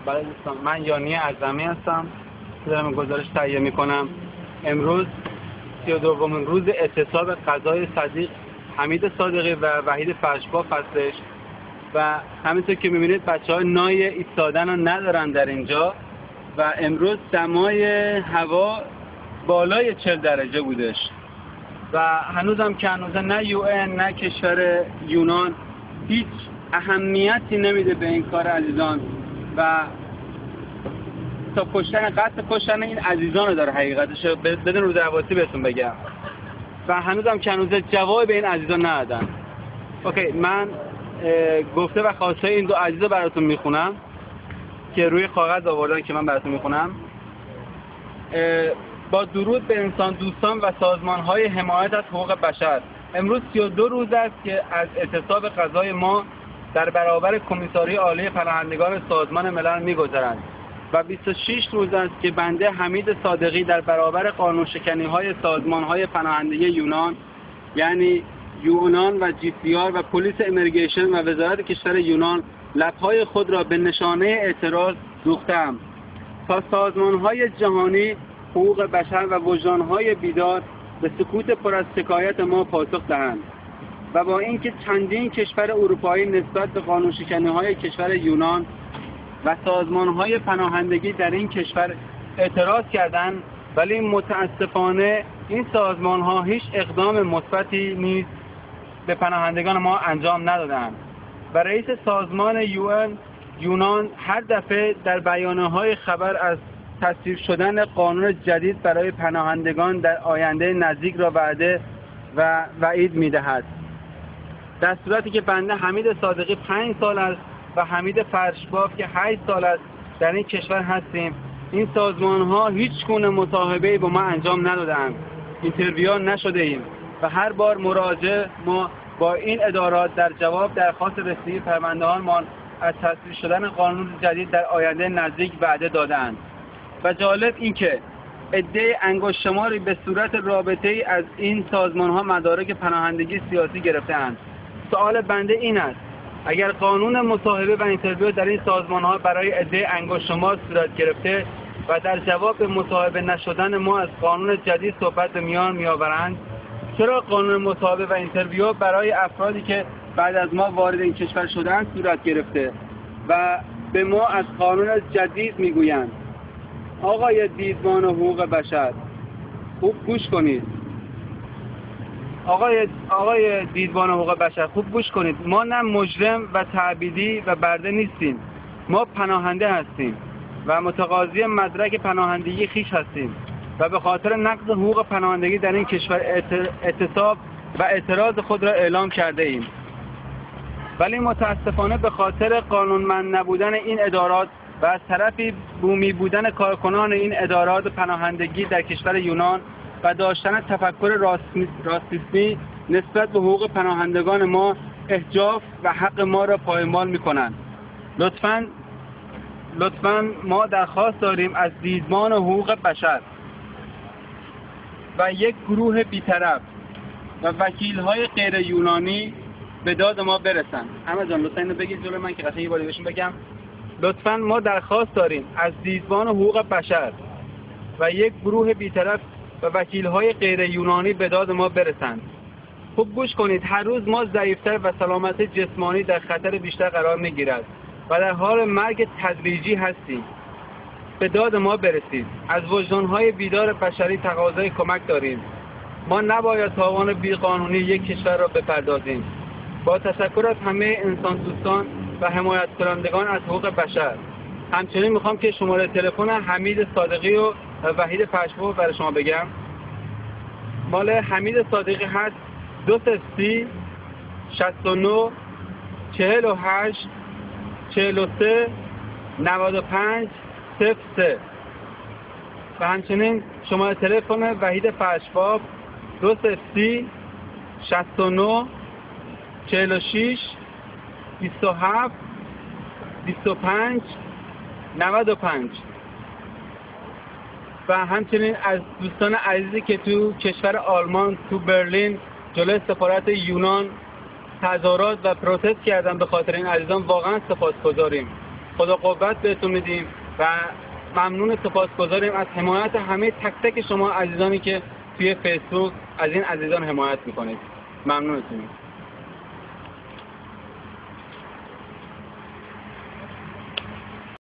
برای دوستان، من یانی اعظمی هستم که دارم گزارش تهیه میکنم. امروز 32مین روز اعتصاب قضای صدیق حمید صادقی و وحید فرشباف هستش و همینطور که میبینید بچه‌ها نای ایستادن رو ندارن در اینجا و امروز دمای هوا بالای 40 درجه بودش و هنوزم که هنوزه نه UN نه کشور یونان هیچ اهمیتی نمیده به این کار عزیزان و تا قصد کشتن این عزیزان رو داره حقیقتش، بدون رو درواسی بهتون بگم و هنوزم که هنوزه جواب به این عزیزان ندادن. اوکی، من گفته و خواسته این دو عزیز رو براتون میخونم که روی کاغذ آوردن که من براتون میخونم. با درود به انسان دوستان و سازمان‌های حمایت از حقوق بشر، امروز 32 روز است که از اعتصاب قضای ما در برابر کمیساری عالی پناهندگان سازمان ملل می‌گذرد و 26 روز است که بنده حمید صادقی در برابر قانون‌شکنی‌های سازمان‌های پناهندگی یونان یعنی یونان و GCR و پلیس امیگریشن و وزارت کشور یونان لب‌های خود را به نشانه اعتراض دوختم تا سازمان‌های جهانی حقوق بشر و وجدان‌های بیدار به سکوت پر از شکایت ما پاسخ دهند و با اینکه چندین کشور اروپایی نسبت به قانون‌شکنی‌های کشور یونان و سازمان‌های پناهندگی در این کشور اعتراض کردند، ولی متاسفانه این سازمان‌ها هیچ اقدام مثبتی نیز به پناهندگان ما انجام ندادند و رئیس سازمان یونان هر دفعه در بیانیه‌های خبر از تصویب شدن قانون جدید برای پناهندگان در آینده نزدیک را وعده و وعید می‌دهد، در صورتی که بنده حمید صادقی 5 سال است و حمید فرشباف که 8 سال است در این کشور هستیم. این سازمان‌ها هیچ گونه مصاحبه‌ای با ما انجام ندادند، اینترویو نشده ایم و هر بار مراجعه ما با این ادارات در جواب درخواست رسیدگی پرونده‌هامان از تصویب شدن قانون جدید در آینده نزدیک وعده دادند. و جالب این که عده انگشت شماری به صورت رابطه‌ای از این سازمان‌ها مدارک پناهندگی سیاسی گرفته‌اند. سوال بنده این است: اگر قانون مصاحبه و اینترویو در این سازمان‌ها برای عده انگشت شمار صورت گرفته و در جواب به مصاحبه نشدن ما از قانون جدید صحبت به میان می‌آورند، چرا قانون مصاحبه و اینترویو برای افرادی که بعد از ما وارد این کشور شدند صورت گرفته و به ما از قانون جدید می‌گویند؟ آقای دیدبان حقوق بشر، خوب گوش کنید. آقای دیدبان حقوق بشر، خوب گوش کنید. ما نه مجرم و تعبیدی و برده نیستیم. ما پناهنده هستیم و متقاضی مدرک پناهندگی خویش هستیم و به خاطر نقض حقوق پناهندگی در این کشور اعتصاب و اعتراض خود را اعلام کرده ایم. ولی متاسفانه به خاطر قانونمند نبودن این ادارات و از طرفی بومی بودن کارکنان این ادارات پناهندگی در کشور یونان و داشتن تفکر راستیسمی نسبت به حقوق پناهندگان ما، احجاف و حق ما را پایمال می‌کنند. لطفاً ما درخواست داریم از دیدبان حقوق بشر و یک گروه بی‌طرف و وکیل‌های غیر یونانی به داد ما برسند. احمد جان لطفاً اینو بگید جلوی من که قشنگ یه بار بهشون بگم. لطفاً ما درخواست داریم از دیدبان حقوق بشر و یک گروه بی‌طرف و وکیل‌های غیر یونانی به داد ما برسند. خوب گوش کنید. هر روز ما ضعیف‌تر و سلامت جسمانی در خطر بیشتر قرار می‌گیرد و در حال مرگ تدریجی هستیم. به داد ما برسید. از وجدان‌های بیدار بشری تقاضای کمک داریم. ما نباید تاوان بیقانونی یک کشور را بپردازیم. با تشکر از همه انسان دوستان و حمایت کنندگان از حقوق بشر. همچنین میخوام که شماره تلفن حمید صادقی و وحید فرشباف برای شما بگم. مال حمید صادقی هست 230 69 48 43 95 03 و همچنین شماره تلفن وحید فرشباف 230 69 46 27 25 95 و همچنین از دوستان عزیزی که تو کشور آلمان تو برلین جلوی سفارت یونان تظاهرات و پروتست کردن به خاطر این عزیزان واقعا سپاسگزاریم. خدا قوت بهتون میدیم و ممنون سپاسگزاریم از حمایت همه تک تک شما عزیزانی که توی فیسبوک از این عزیزان حمایت میکنید. ممنونتون.